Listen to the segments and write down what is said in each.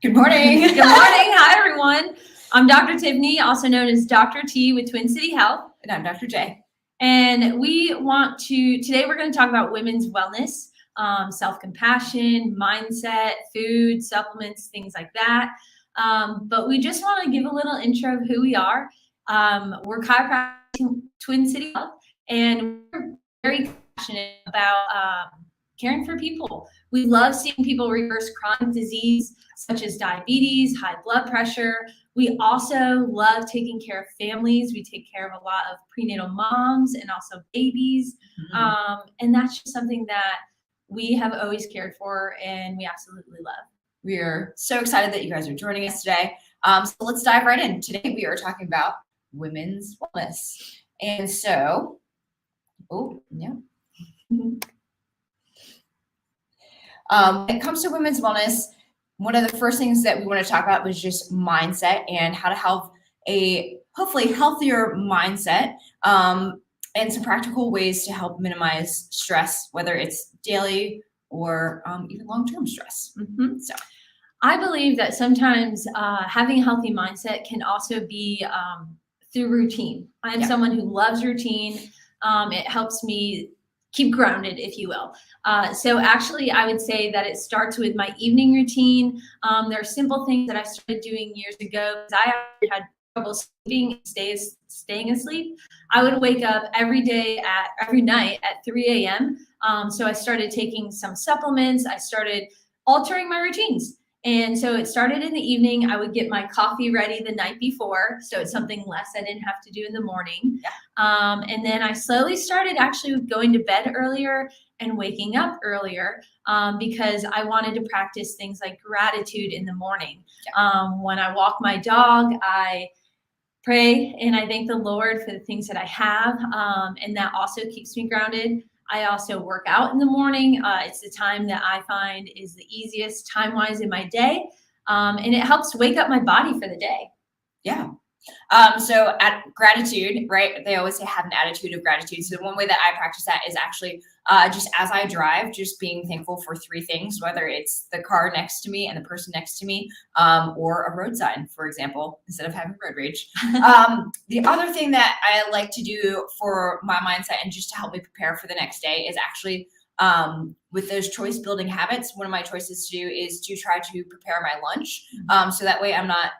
Good morning. Good morning. Hi, everyone. I'm Dr. Tiffany, also known as Dr. T with Twin City Health. And I'm Dr. J. And today we're going to talk about women's wellness, self-compassion, mindset, food, supplements, things like that. But we just want to give a little intro of who we are. We're chiropractic Twin City Health, and we're very passionate about caring for people. We love seeing people reverse chronic disease such as diabetes, high blood pressure. We also love taking care of families. We take care of a lot of prenatal moms and also babies. And that's just something that we have always cared for and we absolutely love. We are so excited that you guys are joining us today. So let's dive right in. Today we are talking about women's wellness. And so, when it comes to women's wellness, one of the first things that we want to talk about was just mindset and how to have a hopefully healthier mindset, and some practical ways to help minimize stress, whether it's daily or even long-term stress. So I believe that sometimes having a healthy mindset can also be through routine. I'm someone who loves routine. It helps me keep grounded, if you will. So actually, I would say that it starts with my evening routine. There are simple things that I started doing years ago because I had trouble sleeping and staying asleep. I would wake up every night at 3 a.m. So I started taking some supplements. I started altering my routines. And so it started in the evening. I would get my coffee ready the night before. So it's something less I didn't have to do in the morning. And then I slowly started actually going to bed earlier and waking up earlier because I wanted to practice things like gratitude in the morning. When I walk my dog, I pray and I thank the Lord for the things that I have. And that also keeps me grounded. I also work out in the morning. It's the time that I find is the easiest time-wise in my day. And it helps wake up my body for the day. So at gratitude, right? They always say have an attitude of gratitude. So one way that I practice that is actually just as I drive, just being thankful for three things, whether it's the car next to me and the person next to me, or a road sign, for example, instead of having road rage. The other thing that I like to do for my mindset and just to help me prepare for the next day is actually with those choice building habits. One of my choices to do is to try to prepare my lunch. So that way I'm not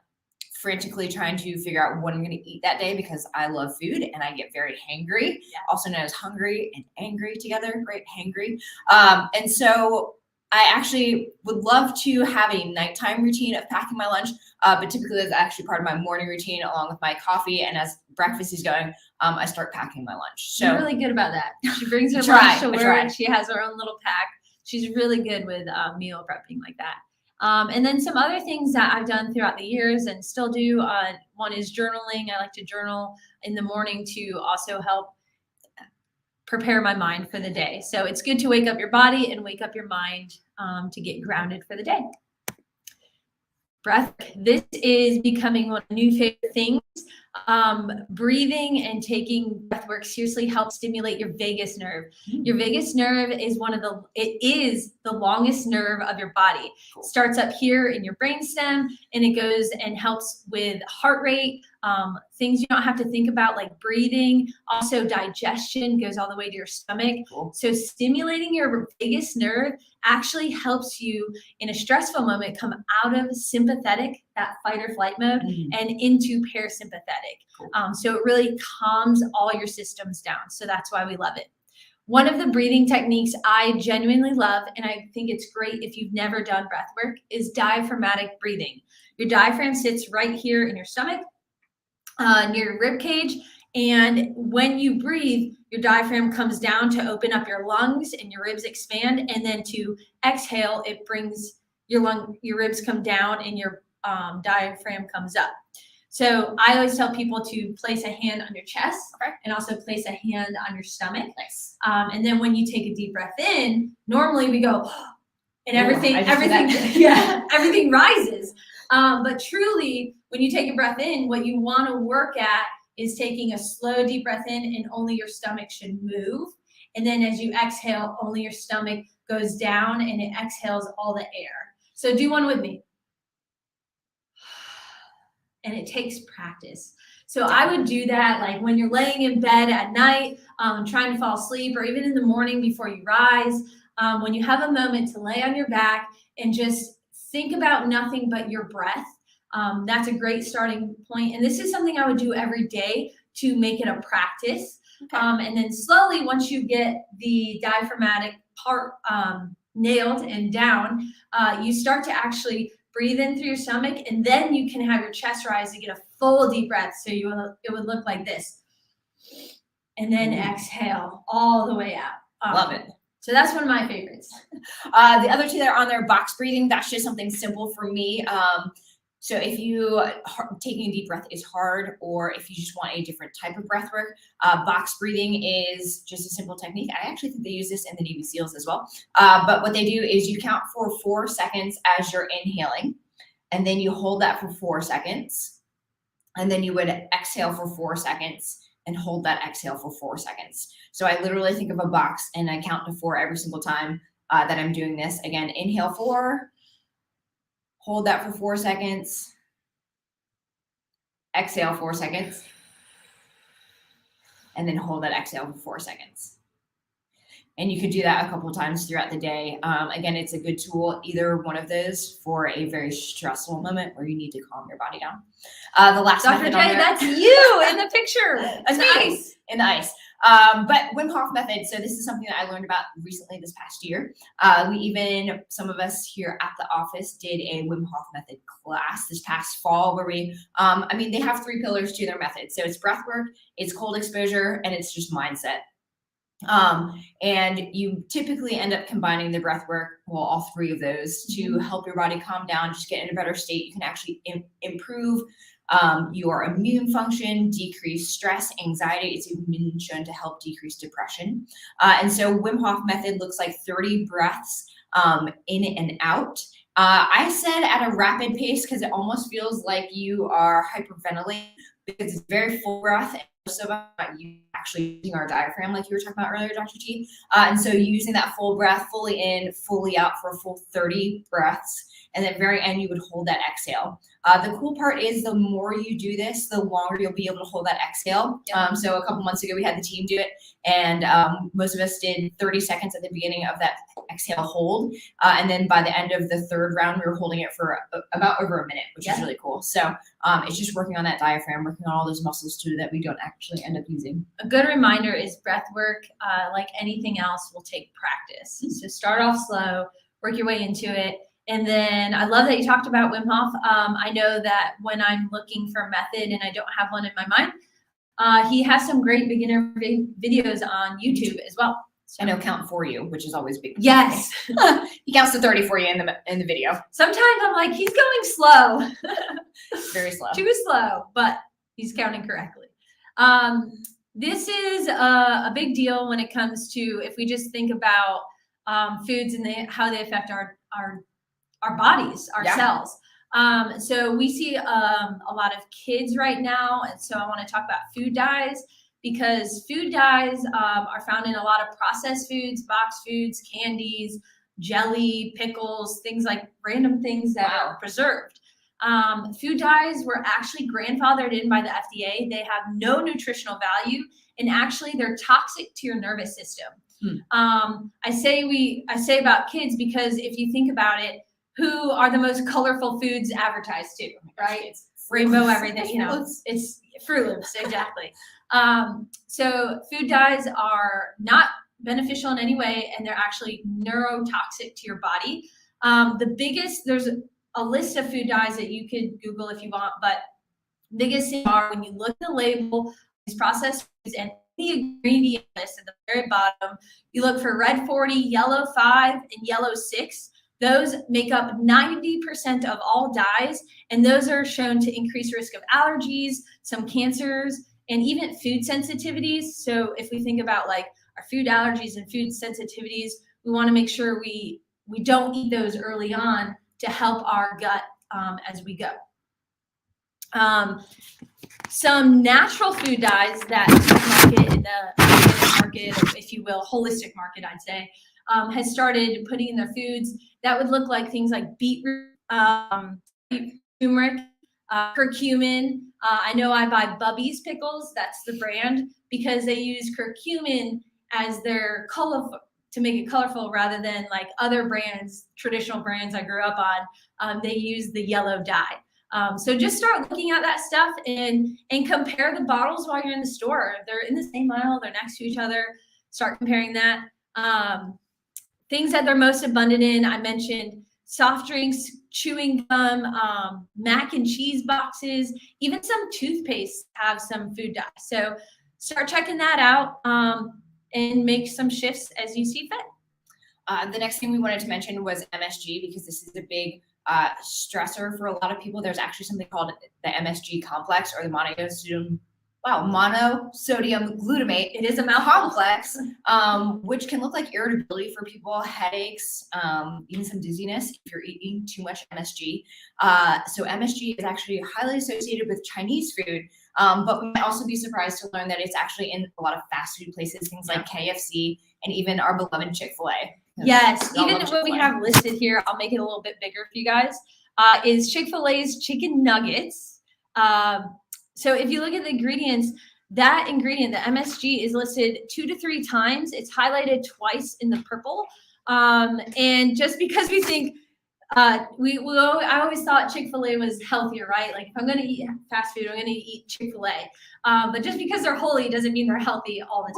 frantically trying to figure out what I'm going to eat that day because I love food and I get very hangry, also known as hungry and angry together, right? Hangry. And so I actually would love to have a nighttime routine of packing my lunch, but typically that's actually part of my morning routine along with my coffee. And as breakfast is going, I start packing my lunch. So you're really good about that. She brings her lunch to work. She has her own little pack. She's really good with meal prepping like that. And then some other things that I've done throughout the years and still do, one is journaling. I like to journal in the morning to also help prepare my mind for the day. So it's good to wake up your body and wake up your mind to get grounded for the day. Breath. This is becoming one of the new favorite things. Breathing and taking breath work seriously helps stimulate your vagus nerve. Your vagus nerve is it is the longest nerve of your body. It starts up here in your brainstem and it goes and helps with heart rate, things you don't have to think about like breathing. Also digestion goes all the way to your stomach. So stimulating your vagus nerve actually helps you in a stressful moment come out of sympathetic, that fight or flight mode, and into parasympathetic. So it really calms all your systems down. So that's why we love it. One of the breathing techniques I genuinely love, and I think it's great if you've never done breath work, is diaphragmatic breathing. Your diaphragm sits right here in your stomach, near your rib cage. And when you breathe, your diaphragm comes down to open up your lungs and your ribs expand. And then to exhale, it brings your ribs come down and your diaphragm comes up. So I always tell people to place a hand on your chest and also place a hand on your stomach. Nice. And then when you take a deep breath in, normally we go, and everything rises. But truly, when you take a breath in, what you want to work at is taking a slow, deep breath in, and only your stomach should move. And then as you exhale, only your stomach goes down and it exhales all the air. So do one with me. and it takes practice. So I would do that like when you're laying in bed at night, trying to fall asleep, or even in the morning before you rise, when you have a moment to lay on your back and just think about nothing but your breath. That's a great starting point. And this is something I would do every day to make it a practice. Okay. And then slowly, once you get the diaphragmatic part nailed and down, you start to actually breathe in through your stomach, and then you can have your chest rise to get a full deep breath. So it would look like this. And then exhale all the way out. Love it. So that's one of my favorites. The other two that are on there, box breathing, that's just something simple for me. So if you taking a deep breath is hard, or if you just want a different type of breath work, box breathing is just a simple technique. I actually think they use this in the Navy SEALs as well. But what they do is you count for 4 seconds as you're inhaling, and then you hold that for 4 seconds. And then you would exhale for 4 seconds and hold that exhale for 4 seconds. So I literally think of a box and I count to 4 every single time that I'm doing this. Again, inhale 4. Hold that for 4 seconds. Exhale 4 seconds. And then hold that exhale for 4 seconds. And you could do that a couple of times throughout the day. Again, it's a good tool, either one of those, for a very stressful moment where you need to calm your body down. The last Dr. method J, on there, that's you in the picture. that's Nice. in the ice. But Wim Hof method. So this is something that I learned about recently this past year. Some of us here at the office did a Wim Hof method class this past fall, where we, they have 3 pillars to their method. So it's breath work, it's cold exposure, and it's just mindset. And you typically end up combining the breath work, well, all 3 of those, to help your body calm down, just get in a better state. You can actually improve your immune function, decrease stress, anxiety. It's even been shown to help decrease depression. And so Wim Hof method looks like 30 breaths in and out. I said at a rapid pace because it almost feels like you are hyperventilating, because it's very full breath. And most of us are you actually using our diaphragm, like you were talking about earlier, Dr. T. And so using that full breath, fully in, fully out for a full 30 breaths. And at the very end, you would hold that exhale. The cool part is the more you do this, the longer you'll be able to hold that exhale. Yep. So a couple months ago, we had the team do it. And most of us did 30 seconds at the beginning of that exhale hold. And then by the end of the 3rd round, we were holding it for about over a minute, which is really cool. So it's just working on that diaphragm, working on all those muscles too that we don't actually end up using. A good reminder is breath work, like anything else, will take practice. So start off slow, work your way into it. And then I love that you talked about Wim Hof. I know that when I'm looking for a method and I don't have one in my mind, he has some great beginner videos on YouTube as well. So. And he'll count for you, which is always big. Yes. He counts to 30 for you in the video. Sometimes I'm like, he's going slow. Very slow. Too slow, but he's counting correctly. This is a big deal when it comes to, if we just think about foods and how they affect our bodies, our cells. So we see a lot of kids right now. And so I want to talk about food dyes, because food dyes are found in a lot of processed foods, boxed foods, candies, jelly, pickles, things like random things that are preserved. Food dyes were actually grandfathered in by the FDA. They have no nutritional value, and actually they're toxic to your nervous system. I say about kids because if you think about it, who are the most colorful foods advertised to, right? It's rainbow everything, it's Fruit Loops, exactly. So food dyes are not beneficial in any way, and they're actually neurotoxic to your body. There's a list of food dyes that you could Google if you want, but biggest thing are when you look at the label, these processed foods and the ingredient list at the very bottom, you look for red 40, yellow 5, and yellow 6. Those make up 90% of all dyes, and those are shown to increase risk of allergies, some cancers, and even food sensitivities. So if we think about like our food allergies and food sensitivities, we want to make sure we don't eat those early on to help our gut as we go. Some natural food dyes that market in the market, if you will, holistic market, I'd say, has started putting in their foods that would look like things like beetroot, turmeric, curcumin. I know I buy Bubby's pickles. That's the brand, because they use curcumin as their colorful, to make it colorful, rather than like other brands, traditional brands I grew up on. They use the yellow dye. So just start looking at that stuff and compare the bottles while you're in the store. If they're in the same aisle, they're next to each other, start comparing that. Things that they're most abundant in, I mentioned soft drinks, chewing gum, mac and cheese boxes, even some toothpaste have some food dye. So start checking that out and make some shifts as you see fit. The next thing we wanted to mention was MSG, because this is a big stressor for a lot of people. There's actually something called the MSG complex, or the monosodium glutamate. It is a complex, which can look like irritability for people, headaches, even some dizziness if you're eating too much MSG. So MSG is actually highly associated with Chinese food, but we might also be surprised to learn that it's actually in a lot of fast food places, things like KFC and even our beloved Chick-fil-A. Yes, even what we have listed here, I'll make it a little bit bigger for you guys, is Chick-fil-A's chicken nuggets. So if you look at the ingredients, that ingredient, the MSG, is listed 2 to 3 times. It's highlighted twice in the purple. And just because we think, I always thought Chick-fil-A was healthier, right? Like if I'm going to eat fast food, I'm going to eat Chick-fil-A. But just because they're holy doesn't mean they're healthy all the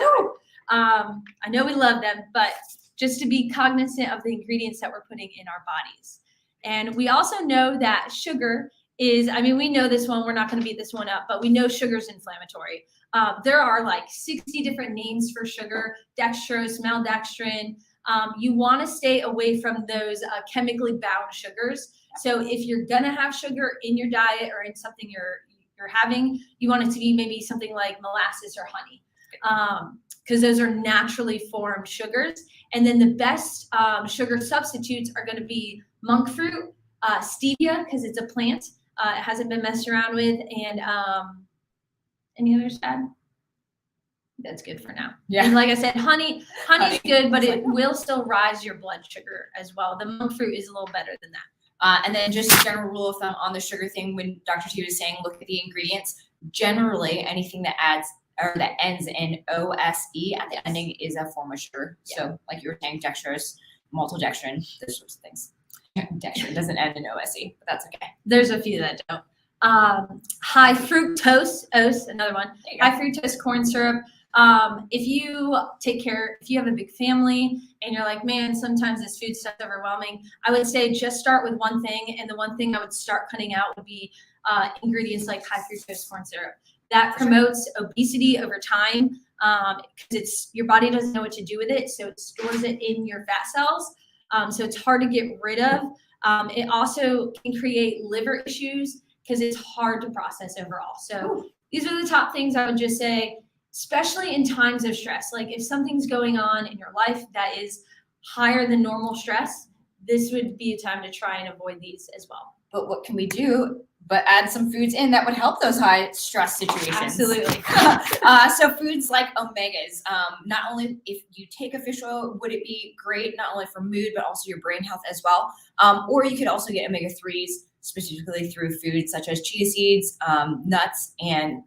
time. I know we love them, but just to be cognizant of the ingredients that we're putting in our bodies. And we also know that sugar is, I mean, we know this one, we're not going to beat this one up, but we know sugar's inflammatory. There are like 60 different names for sugar: dextrose, maltodextrin. You want to stay away from those chemically bound sugars. So if you're going to have sugar in your diet or in something you're having, you want it to be maybe something like molasses or honey, because those are naturally formed sugars. And then the best sugar substitutes are going to be monk fruit, stevia, because it's a plant. It hasn't been messed around with, and any others, Dad? That's good for now. Yeah. And like I said, honey's good, but it will still rise your blood sugar as well. The monk fruit is a little better than that. And then just a general rule of thumb on the sugar thing, when Dr. T was saying, look at the ingredients, generally anything that adds or that ends in OSE at the ending is a form of sugar. Yeah. So like you were saying, dextrose, maltodextrin, those sorts of things. Dextrin doesn't end in OSE, but that's okay. There's a few that don't. High fructose, another one. High fructose corn syrup. If you have a big family and you're like, man, sometimes this food stuff's overwhelming, I would say just start with one thing. And the one thing I would start cutting out would be ingredients like high fructose corn syrup. That promotes obesity over time, because your body doesn't know what to do with it, so it stores it in your fat cells. So it's hard to get rid of. It also can create liver issues because it's hard to process overall. So these are the top things I would just say, especially in times of stress. Like if something's going on in your life that is higher than normal stress, this would be a time to try and avoid these as well. But what can we do but add some foods in that would help those high stress situations? Absolutely. So foods like omegas, not only if you take a fish oil, would it be great, not only for mood, but also your brain health as well. Or you could also get omega-3s specifically through foods such as chia seeds, nuts, and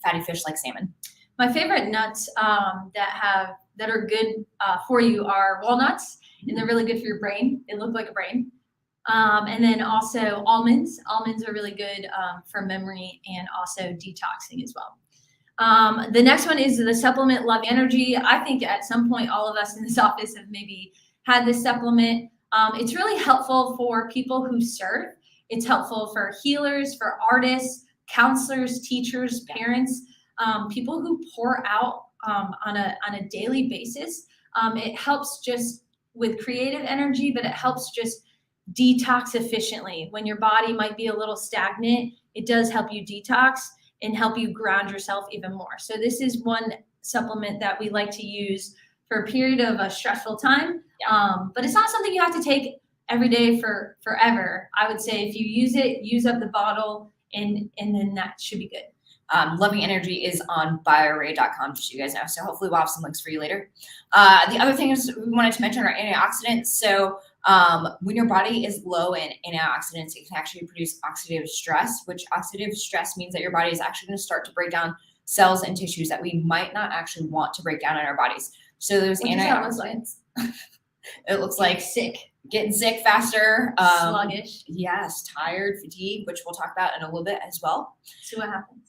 fatty fish like salmon. My favorite nuts that are good for you are walnuts, and they're really good for your brain. They look like a brain. And then also almonds. Almonds are really good for memory and also detoxing as well. The next one is the supplement Love Energy. I think at some point all of us in this office have maybe had this supplement. It's really helpful for people who serve. It's helpful for healers, for artists, counselors, teachers, parents, people who pour out on a daily basis. It helps just with creative energy, but it helps just detox efficiently. When your body might be a little stagnant, it does help you detox and help you ground yourself even more. So this is one supplement that we like to use for a period of a stressful time. But it's not something you have to take every day for forever. I would say if you use it, use up the bottle, and then that should be good. Loving Energy is on bioarray.com, just so you guys know. So hopefully we'll have some links for you later. The other thing is we wanted to mention are antioxidants. So When your body is low in antioxidants, it can actually produce oxidative stress, which oxidative stress means that your body is actually going to start to break down cells and tissues that we might not actually want to break down in our bodies. So those antioxidants, it looks like getting sick faster, sluggish. Yes, tired, fatigue, which we'll talk about in a little bit as well. So what happens?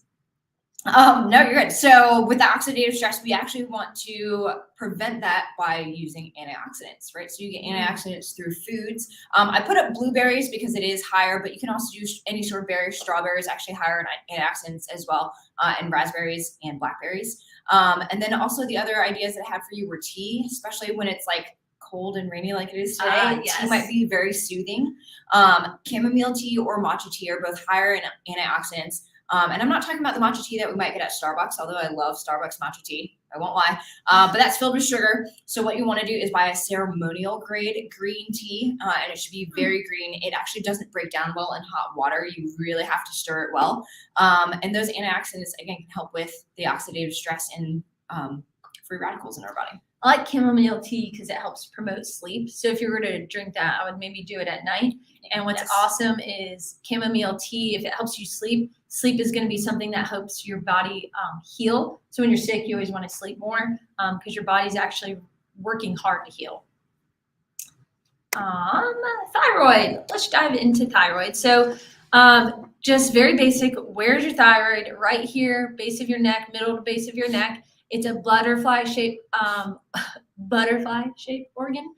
No, you're good. So with the oxidative stress, we actually want to prevent that by using antioxidants, right? So you get antioxidants through foods. I put up blueberries because it is higher, but you can also use any sort of berry. Strawberries actually higher in antioxidants as well, and raspberries and blackberries. And then also the other ideas that I had for you were tea, especially when it's like cold and rainy like it is today. Yes. Tea might be very soothing. Chamomile tea or matcha tea are both higher in antioxidants. And I'm not talking about the matcha tea that we might get at Starbucks, although I love Starbucks matcha tea. I won't lie. But that's filled with sugar. So what you want to do is buy a ceremonial grade green tea, and it should be very green. It actually doesn't break down well in hot water. You really have to stir it well. And those antioxidants, again, can help with the oxidative stress and free radicals in our body. I like chamomile tea because it helps promote sleep. So if you were to drink that, I would maybe do it at night. And what's awesome is chamomile tea, if it helps you sleep, sleep is going to be something that helps your body heal. So when you're sick, you always want to sleep more because your body's actually working hard to heal. Thyroid. Let's dive into thyroid. So just very basic, where's your thyroid? Right here, base of your neck, middle to base of your neck. It's a butterfly shape organ.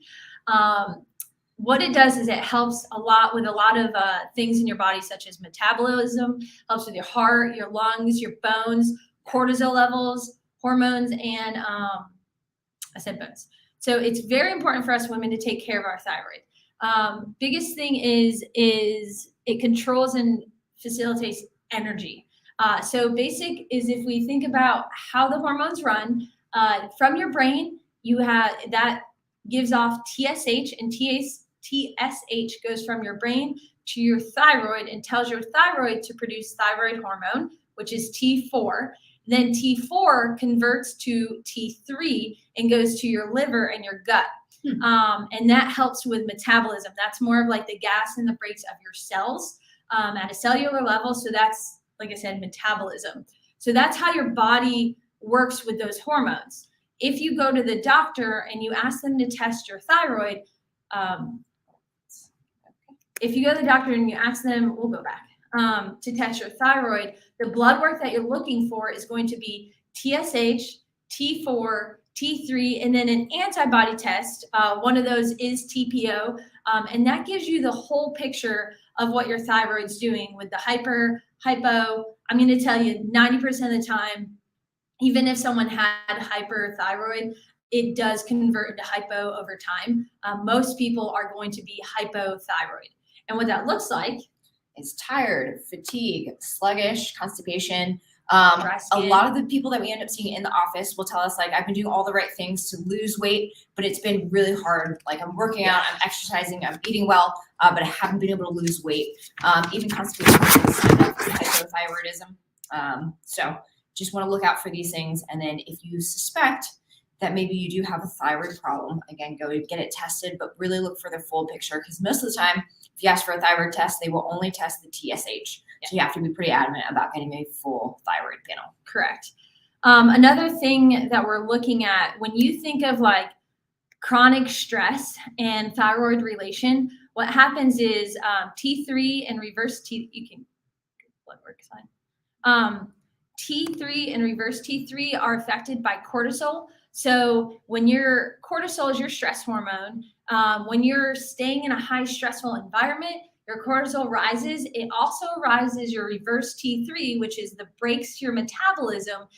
What it does is it helps a lot with a lot of things in your body, such as metabolism, helps with your heart, your lungs, your bones, cortisol levels, hormones, and I said bones. So it's very important for us women to take care of our thyroid. Biggest thing is it controls and facilitates energy. So basic is if we think about how the hormones run from your brain, you have that gives off TSH, and TSH goes from your brain to your thyroid and tells your thyroid to produce thyroid hormone, which is T4. Then T4 converts to T3 and goes to your liver and your gut. And that helps with metabolism. That's more of like the gas and the brakes of your cells at a cellular level. So that's, like I said, metabolism. So that's how your body works with those hormones. If you go to the doctor and you ask them to test your thyroid, if you go to the doctor and you ask them, we'll go back, to test your thyroid, the blood work that you're looking for is going to be TSH, T4, T3, and then an antibody test. One of those is TPO, and that gives you the whole picture of what your thyroid's doing with the hypo. I'm going to tell you 90% of the time, even if someone had hyperthyroid, it does convert into hypo over time. Most people are going to be hypothyroid. And what that looks like is tired, fatigue, sluggish, constipation. Dry A skin. lot of the people that we end up seeing in the office will tell us, like, I've been doing all the right things to lose weight, but it's been really hard. Like, I'm working out, I'm exercising, I'm eating well, but I haven't been able to lose weight. Even constipation is a sign of hypothyroidism. So just want to look out for these things. And then if you suspect that maybe you do have a thyroid problem, again, go get it tested, but really look for the full picture, because most of the time, if you ask for a thyroid test, they will only test the TSH. So you have to be pretty adamant about getting a full thyroid panel. Correct. Another thing that we're looking at, when you think of like chronic stress and thyroid relation, what happens is T3 and reverse T, you can blood work fine. T3 and reverse T3 are affected by cortisol. So when your cortisol is your stress hormone, when you're staying in a high stressful environment, your cortisol rises. It also rises your reverse T3, which is the brakes to your metabolism.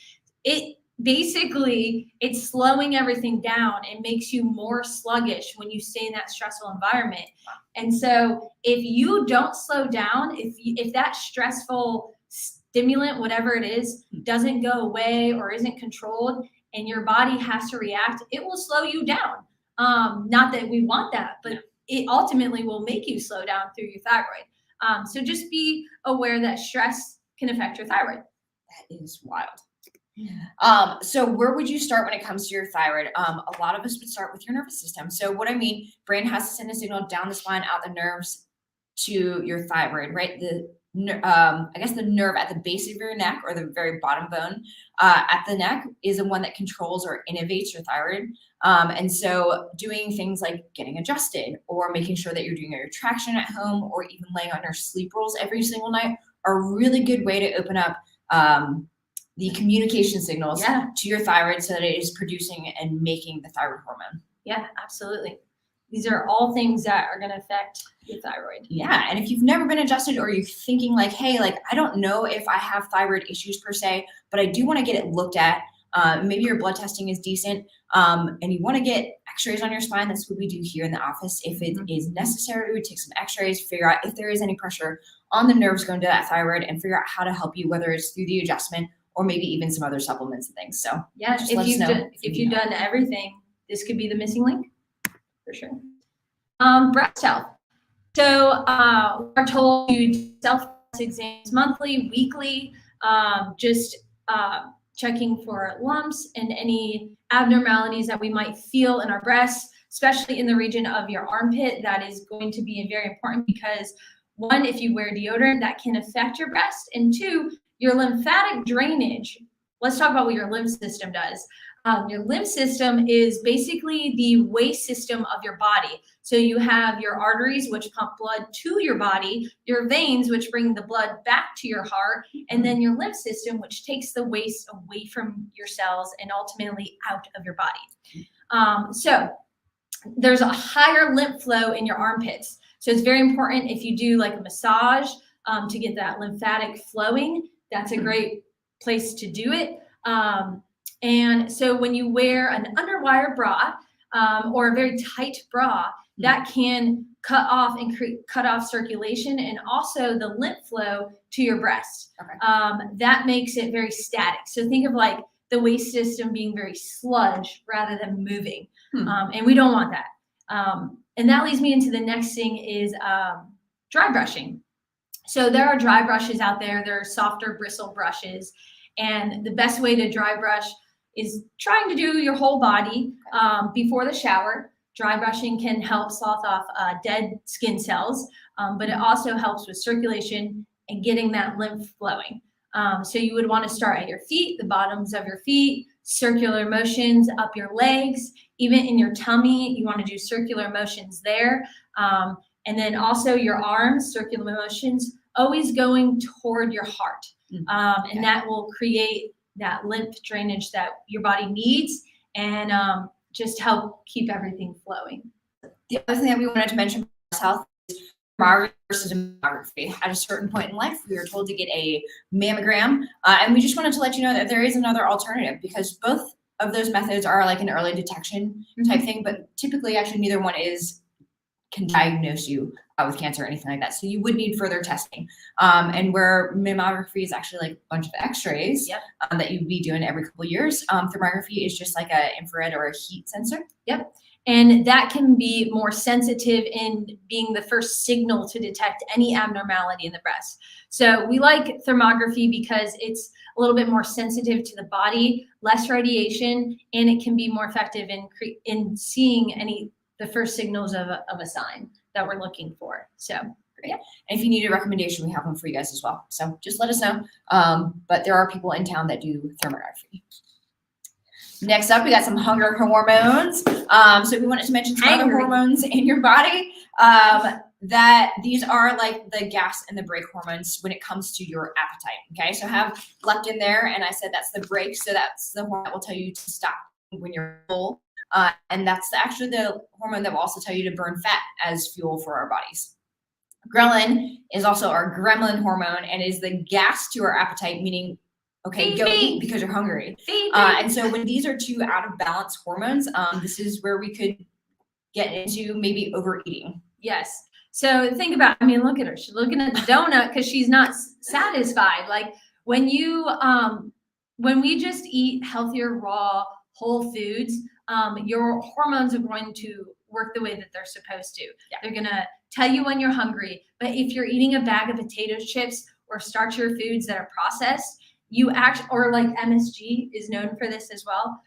It basically, it's slowing everything down. It makes you more sluggish when you stay in that stressful environment. And so if you don't slow down, if that stressful stimulant, whatever it is, doesn't go away or isn't controlled, and your body has to react, it will slow you down. Not that we want that, but it ultimately will make you slow down through your thyroid. So just be aware that stress can affect your thyroid. That is wild. So where would you start when it comes to your thyroid? A lot of us would start with your nervous system. So what I mean, brain has to send a signal down the spine, out the nerves to your thyroid, right? I guess the nerve at the base of your neck, or the very bottom bone at the neck, is the one that controls or innervates your thyroid. And so doing things like getting adjusted, or making sure that you're doing your traction at home, or even laying on your sleep rolls every single night, are a really good way to open up the communication signals to your thyroid, so that it is producing and making the thyroid hormone. Yeah, absolutely. These are all things that are going to affect your thyroid. Yeah. And if you've never been adjusted, or you're thinking like, hey, like, I don't know if I have thyroid issues per se, but I do want to get it looked at. Maybe your blood testing is decent, and you want to get x-rays on your spine. That's what we do here in the office. If it is necessary, we take some x-rays, figure out if there is any pressure on the nerves going to that thyroid, and figure out how to help you, whether it's through the adjustment or maybe even some other supplements and things. So yeah, if you've done everything, this could be the missing link. For sure. Breast health. So we're told to do self-breast exams monthly, weekly, just checking for lumps and any abnormalities that we might feel in our breasts, especially in the region of your armpit. That is going to be very important, because one, if you wear deodorant, that can affect your breast, and two, your lymphatic drainage. Let's talk about what your lymph system does. Your lymph system is basically the waste system of your body. So you have your arteries, which pump blood to your body, your veins, which bring the blood back to your heart, and then your lymph system, which takes the waste away from your cells and ultimately out of your body. So there's a higher lymph flow in your armpits. So it's very important, if you do like a massage to get that lymphatic flowing, that's a great place to do it. And so when you wear an underwire bra or a very tight bra, that can cut off circulation and also the lymph flow to your breast. That makes it very static. So think of like the waste system being very sludge rather than moving. And we don't want that. And that leads me into the next thing is dry brushing. So there are dry brushes out there. There are softer bristle brushes. And the best way to dry brush is trying to do your whole body before the shower. Dry brushing can help slough off dead skin cells, but it also helps with circulation and getting that lymph flowing. So you would want to start at your feet, the bottoms of your feet, circular motions up your legs, even in your tummy, you want to do circular motions there. And then also your arms, circular motions, always going toward your heart. And that will create that lymph drainage that your body needs, and just help keep everything flowing. The other thing that we wanted to mention for breast health is mammography versus mammography. At a certain point in life, we were told to get a mammogram, and we just wanted to let you know that there is another alternative, because both of those methods are like an early detection type thing, but typically actually neither one can diagnose you with cancer or anything like that. So you would need further testing. And where mammography is actually like a bunch of x-rays that you'd be doing every couple of years, thermography is just like a infrared or a heat sensor. And that can be more sensitive in being the first signal to detect any abnormality in the breast. So we like thermography because it's a little bit more sensitive to the body, less radiation, and it can be more effective in seeing the first signals of a sign that we're looking for. So great. And if you need a recommendation, we have one for you guys as well. So just let us know. But there are people in town that do thermography. Next up, we got some hunger hormones. So we wanted to mention some other hormones in your body, that these are like the gas and the brake hormones when it comes to your appetite. Okay, so have leptin there, and I said that's the brake. So that's the hormone that will tell you to stop when you're full. And that's actually the hormone that will also tell you to burn fat as fuel for our bodies. Ghrelin is also our gremlin hormone and is the gas to our appetite, meaning, okay, go eat because you're hungry. And so when these are two out of balance hormones, this is where we could get into maybe overeating. Yes. So think about, look at her. She's looking at the donut because she's not satisfied. Like when we just eat healthier, raw, whole foods, your hormones are going to work the way that they're supposed to. They're going to tell you when you're hungry. But if you're eating a bag of potato chips or starchier foods that are processed, you or like MSG is known for this as well.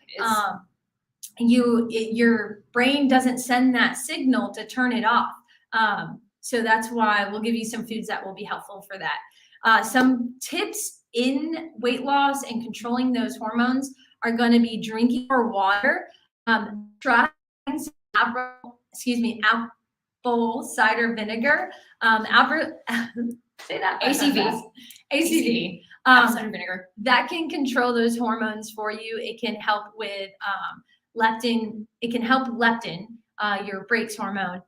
Your brain doesn't send that signal to turn it off. So that's why we'll give you some foods that will be helpful for that. Some tips in weight loss and controlling those hormones are going to be drinking more water, trying some apple cider vinegar, say that. ACV. Apple cider vinegar. That can control those hormones for you. It can help with leptin. It can help leptin, your brakes hormone,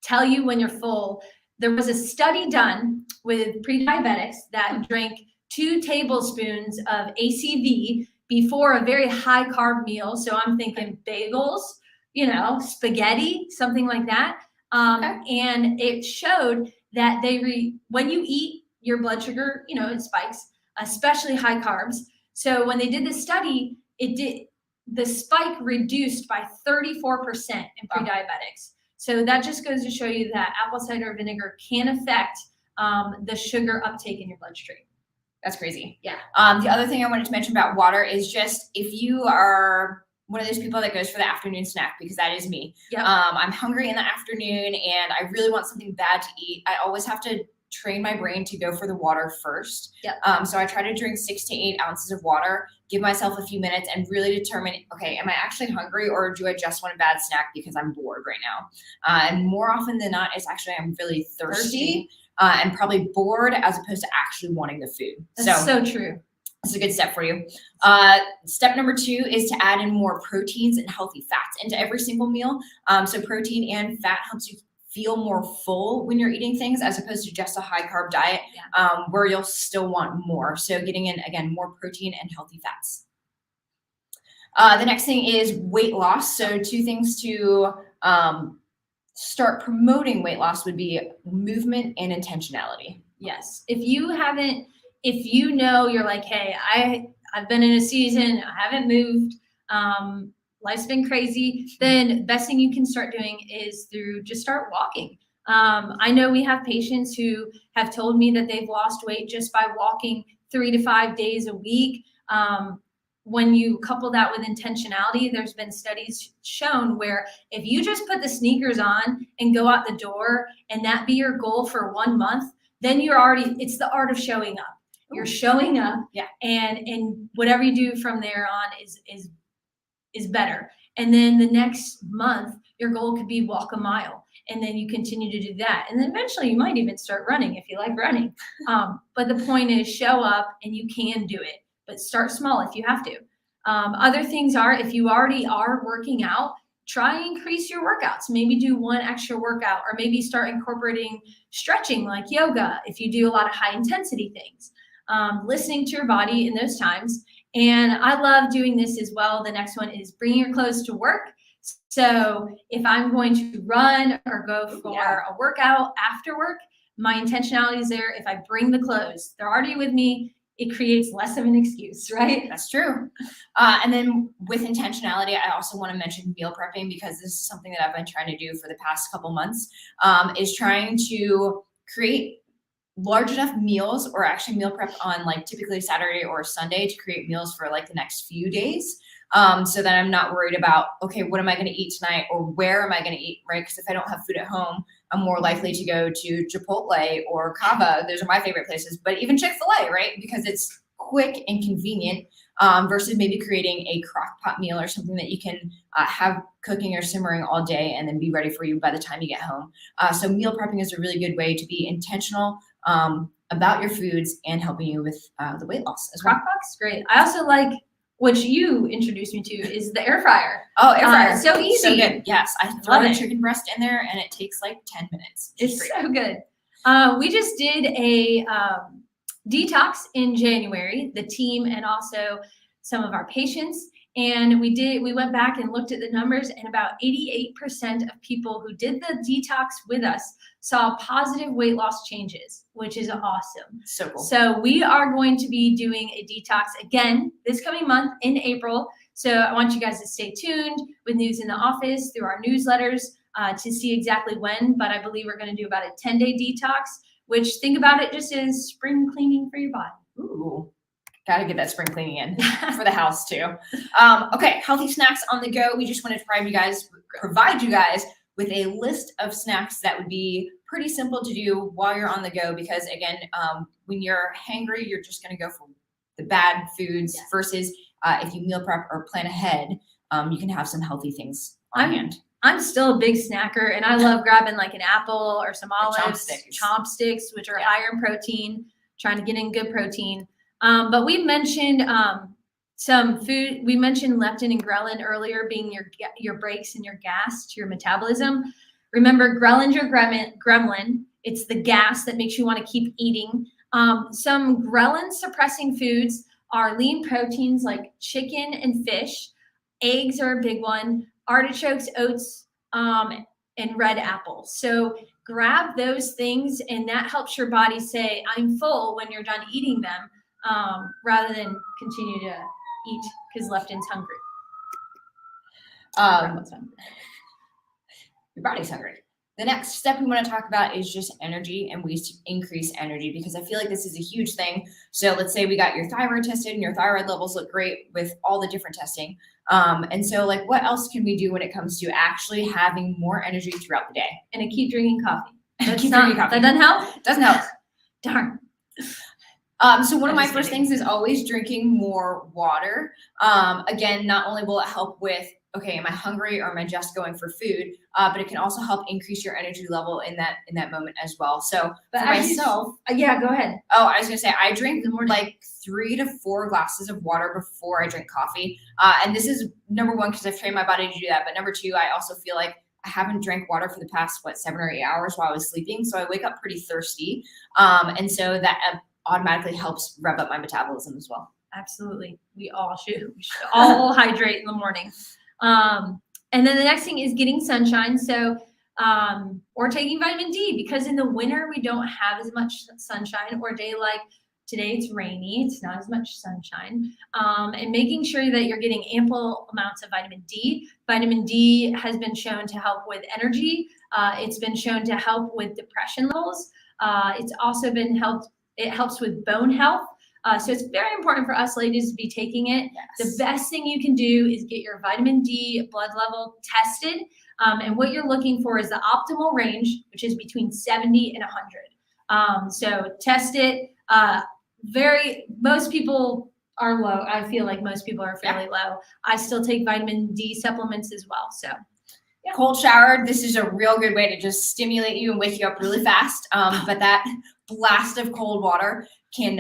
tell you when you're full. There was a study done with pre-diabetics that drank 2 tablespoons of ACV before a very high carb meal. So I'm thinking bagels, spaghetti, something like that. And it showed that when you eat, your blood sugar, it spikes, especially high carbs. So when they did this study, the spike reduced by 34% in pre-diabetics. So that just goes to show you that apple cider vinegar can affect the sugar uptake in your bloodstream. That's crazy. Yeah. The other thing I wanted to mention about water is just if you are one of those people that goes for the afternoon snack, because that is me. Yep. I'm hungry in the afternoon and I really want something bad to eat. I always have to train my brain to go for the water first. Yep. So I try to drink 6 to 8 ounces of water, give myself a few minutes and really determine, okay, am I actually hungry or do I just want a bad snack because I'm bored right now? And more often than not, it's actually I'm really thirsty. And probably bored as opposed to actually wanting the food. That's so true. It's a good step for you. Step number 2 is to add in more proteins and healthy fats into every single meal. So protein and fat helps you feel more full when you're eating things as opposed to just a high carb diet where you'll still want more. So getting in, again, more protein and healthy fats. The next thing is weight loss. So 2 things to start promoting weight loss would be movement and intentionality. Yes. If you you're like, hey, I've been in a season, I haven't moved, life's been crazy, then best thing you can start doing is just start walking. I know we have patients who have told me that they've lost weight just by walking 3 to 5 days a week. When you couple that with intentionality, there's been studies shown where if you just put the sneakers on and go out the door and that be your goal for 1 month, then it's the art of showing up. You're showing up, and whatever you do from there on is better. And then the next month, your goal could be walk a mile, and then you continue to do that. And then eventually you might even start running if you like running. But the point is show up and you can do it. But start small if you have to. Other things are, if you already are working out, try and increase your workouts. Maybe do 1 extra workout, or maybe start incorporating stretching like yoga if you do a lot of high intensity things. Listening to your body in those times. And I love doing this as well. The next one is bringing your clothes to work. So if I'm going to run or go for a workout after work, my intentionality is there. If I bring the clothes, they're already with me. It creates less of an excuse, right? That's true. And then with intentionality, I also want to mention meal prepping, because this is something that I've been trying to do for the past couple months, is trying to create large enough meals, or actually meal prep on like typically Saturday or Sunday to create meals for like the next few days. So that I'm not worried about, okay, what am I going to eat tonight, or where am I going to eat, right? Because if I don't have food at home, I'm more likely to go to Chipotle or Cava. Those are my favorite places, but even Chick-fil-A, right? Because it's quick and convenient versus maybe creating a crock pot meal or something that you can have cooking or simmering all day and then be ready for you by the time you get home. So meal prepping is a really good way to be intentional about your foods and helping you with the weight loss as well. Crock pot's great. I also like, which you introduced me to, is the air fryer. Oh, air fryer. So easy. So good. Yes. I throw a chicken breast in there and it takes like 10 minutes. It's so good. We just did a detox in January, the team and also some of our patients. And we went back and looked at the numbers, and about 88% of people who did the detox with us saw positive weight loss changes, which is awesome. So cool. So we are going to be doing a detox again this coming month in April. So I want you guys to stay tuned with News in the Office through our newsletters to see exactly when, but I believe we're going to do about a 10-day detox, which, think about it just as spring cleaning for your body. Ooh. Gotta get that spring cleaning in for the house too. Okay, healthy snacks on the go. We just wanted to provide you guys with a list of snacks that would be pretty simple to do while you're on the go, because again, when you're hangry, you're just gonna go for the bad foods versus if you meal prep or plan ahead, you can have some healthy things on hand. I'm still a big snacker, and I love grabbing like an apple or some olives, chopsticks, which are higher in protein, trying to get in good protein. But we mentioned some food. We mentioned leptin and ghrelin earlier being your brakes and your gas to your metabolism. Remember, ghrelin's your gremlin. It's the gas that makes you want to keep eating. Some ghrelin suppressing foods are lean proteins like chicken and fish. Eggs are a big one. Artichokes, oats, and red apples. So grab those things, and that helps your body say, I'm full when you're done eating them, rather than continue to eat because leptin's hungry. Your body's hungry. The next step we want to talk about is just energy and ways to increase energy, because I feel like this is a huge thing. So let's say we got your thyroid tested and your thyroid levels look great with all the different testing. And so like, what else can we do when it comes to actually having more energy throughout the day? And I keep drinking coffee. That doesn't help? Doesn't help. Darn. So one of my first things is always drinking more water. Again, not only will it help with, okay, am I hungry or am I just going for food? But it can also help increase your energy level in that moment as well. So for myself, yeah, go ahead. Oh, I was gonna say I drink like 3 to 4 glasses of water before I drink coffee. And this is number one, because I've trained my body to do that. But number 2, I also feel like I haven't drank water for the past 7 or 8 hours while I was sleeping. So I wake up pretty thirsty. And so that automatically helps rev up my metabolism as well. Absolutely. We all should. We should all hydrate in the morning. And then the next thing is getting sunshine. So, or taking vitamin D, because in the winter we don't have as much sunshine, or a day like today, it's rainy. It's not as much sunshine. And making sure that you're getting ample amounts of vitamin D. Vitamin D has been shown to help with energy. It's been shown to help with depression levels. It's also been it helps with bone health. So it's very important for us ladies to be taking it. Yes. The best thing you can do is get your vitamin D blood level tested. And what you're looking for is the optimal range, which is between 70 and 100. So test it. Most people are low. I feel like most people are fairly low. I still take vitamin D supplements as well. So cold shower. This is a real good way to just stimulate you and wake you up really fast. But that blast of cold water can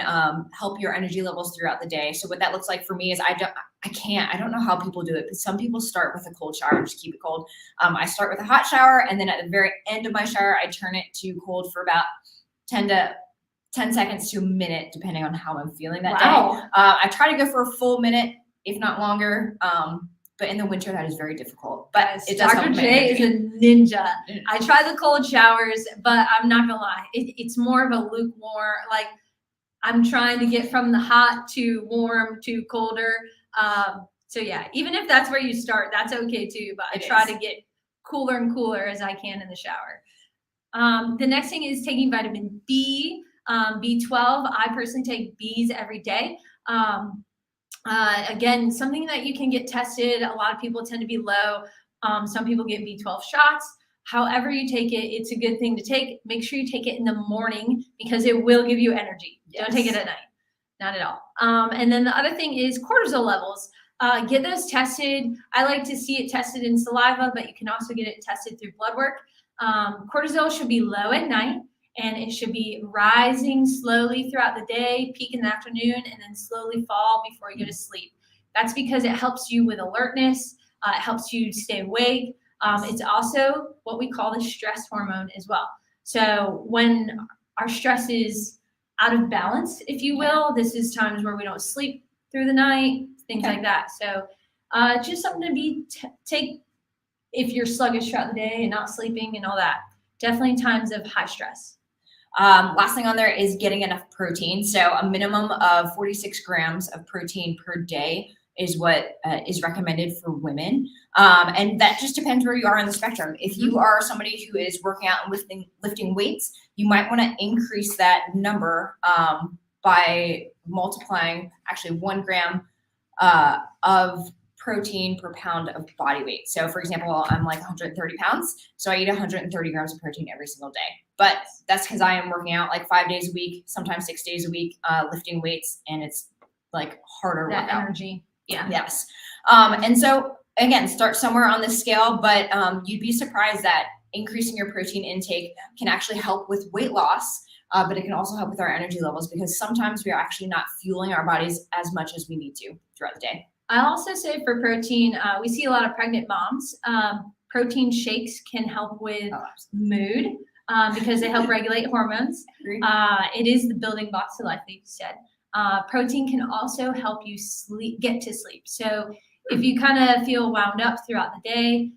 help your energy levels throughout the day. So what that looks like for me is I don't know how people do it, but some people start with a cold shower and just keep it cold. I start with a hot shower, and then at the very end of my shower, I turn it to cold for about 10 seconds to a minute, depending on how I'm feeling that day. I try to go for a full minute, if not longer. But in the winter, that is very difficult. But it does Dr. J is a ninja. I try the cold showers, but I'm not gonna lie, it's more of a lukewarm. Like, I'm trying to get from the hot to warm to colder. So yeah, even if that's where you start, that's okay too. But I try to get cooler and cooler as I can in the shower. The next thing is taking vitamin B, B12. I personally take Bs every day. Again, something that you can get tested. A lot of people tend to be low. Some people get B12 shots. However you take it, it's a good thing to take. Make sure you take it in the morning, because it will give you energy. Yes. Don't take it at night. Not at all. And then the other thing is cortisol levels. Get those tested. I like to see it tested in saliva, but you can also get it tested through blood work. Cortisol should be low at night, and it should be rising slowly throughout the day, peak in the afternoon, and then slowly fall before you go to sleep. That's because it helps you with alertness. It helps you stay awake. It's also what we call the stress hormone as well. So when our stress is out of balance, if you will, this is times where we don't sleep through the night, things like that. So just something to take if you're sluggish throughout the day and not sleeping and all that. Definitely times of high stress. Last thing on there is getting enough protein. So a minimum of 46 grams of protein per day is what is recommended for women. And that just depends where you are on the spectrum. If you are somebody who is working out and lifting weights, you might want to increase that number by multiplying actually 1 gram of protein per pound of body weight. So for example, I'm like 130 pounds. So I eat 130 grams of protein every single day. But that's because I am working out like 5 days a week, sometimes 6 days a week, lifting weights, and it's like harder That workout. energy. Yeah. Yes. And so again, start somewhere on the scale, but you'd be surprised that increasing your protein intake can actually help with weight loss. But it can also help with our energy levels, because sometimes we are actually not fueling our bodies as much as we need to throughout the day. I'll also say for protein, we see a lot of pregnant moms. Protein shakes can help with mood because they help regulate hormones. It is the building blocks of life, like you said. Protein can also help you get to sleep. So if you kind of feel wound up throughout the day,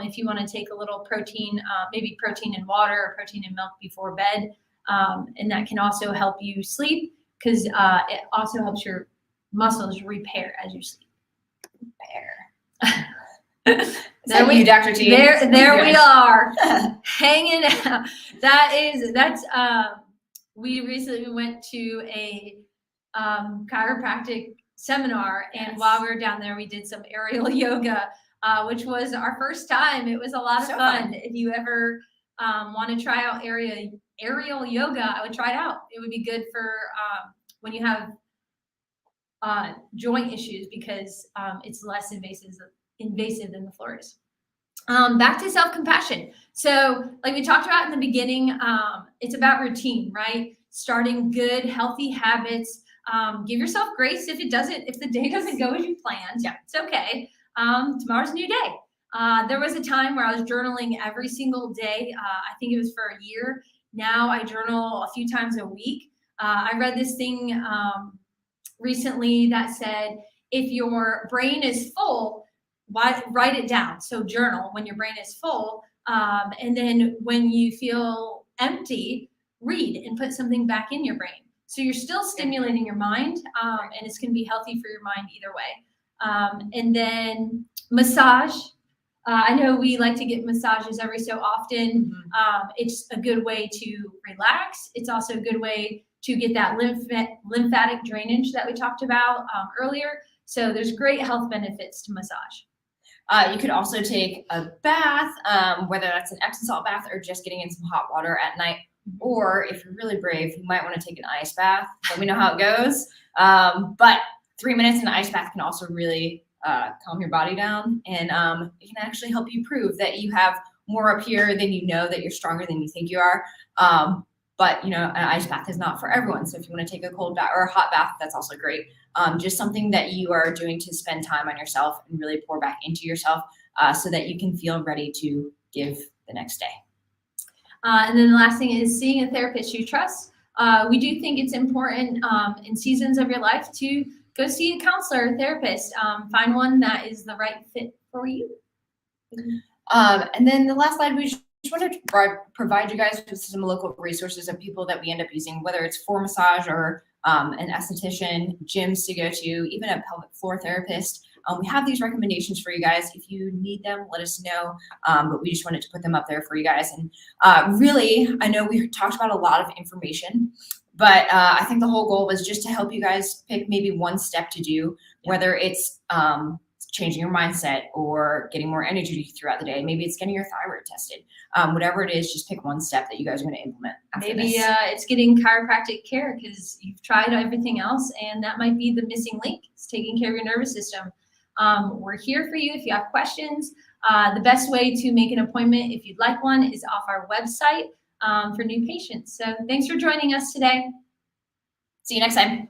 if you want to take a little protein, maybe protein in water or protein in milk before bed, and that can also help you sleep, because it also helps your muscles repair as you sleep. There we, Dr. T. There we are, hanging out. We recently went to a chiropractic seminar, and while we were down there, we did some aerial yoga, which was our first time. It was a lot of fun. If you ever want to try out aerial yoga, I would try it out. It would be good for when you have joint issues, because it's less invasive than the floor is. Back to self-compassion. So like we talked about in the beginning, it's about routine, right? Starting good, healthy habits. Give yourself grace if the day doesn't go as you planned. Yeah, it's okay. Tomorrow's a new day. There was a time where I was journaling every single day. I think it was for a year. Now I journal a few times a week. I read this thing recently that said, if your brain is full, write it down. So journal when your brain is full. And then when you feel empty, read and put something back in your brain. So you're still stimulating your mind, and it's going to be healthy for your mind either way. And then massage. I know we like to get massages every so often. It's a good way to relax. It's also a good way to get that lymphatic drainage that we talked about earlier. So there's great health benefits to massage. You could also take a bath, whether that's an Epsom salt bath or just getting in some hot water at night. Or if you're really brave, you might want to take an ice bath. Let me know how it goes. But 3 minutes in an ice bath can also really calm your body down, and it can actually help you prove that you have more up here than you know, that you're stronger than you think you are. But you know, an ice bath is not for everyone. So if you want to take a cold bath or a hot bath, that's also great. Just something that you are doing to spend time on yourself and really pour back into yourself, so that you can feel ready to give the next day. And then the last thing is seeing a therapist you trust. We do think it's important in seasons of your life to go see a counselor or therapist. Find one that is the right fit for you. And then the last slide, we just wanted to provide you guys with some local resources of people that we end up using, whether it's for massage or an esthetician, gyms to go to, even a pelvic floor therapist. We have these recommendations for you guys. If you need them, let us know. But we just wanted to put them up there for you guys. And really, I know we talked about a lot of information, but I think the whole goal was just to help you guys pick maybe one step to do, whether it's changing your mindset or getting more energy throughout the day. Maybe it's getting your thyroid tested. Whatever it is, just pick one step that you guys are going to implement. Maybe it's getting chiropractic care because you've tried everything else, and that might be the missing link. It's taking care of your nervous system. We're here for you if you have questions. The best way to make an appointment, if you'd like one, is off our website for new patients. So thanks for joining us today. See you next time.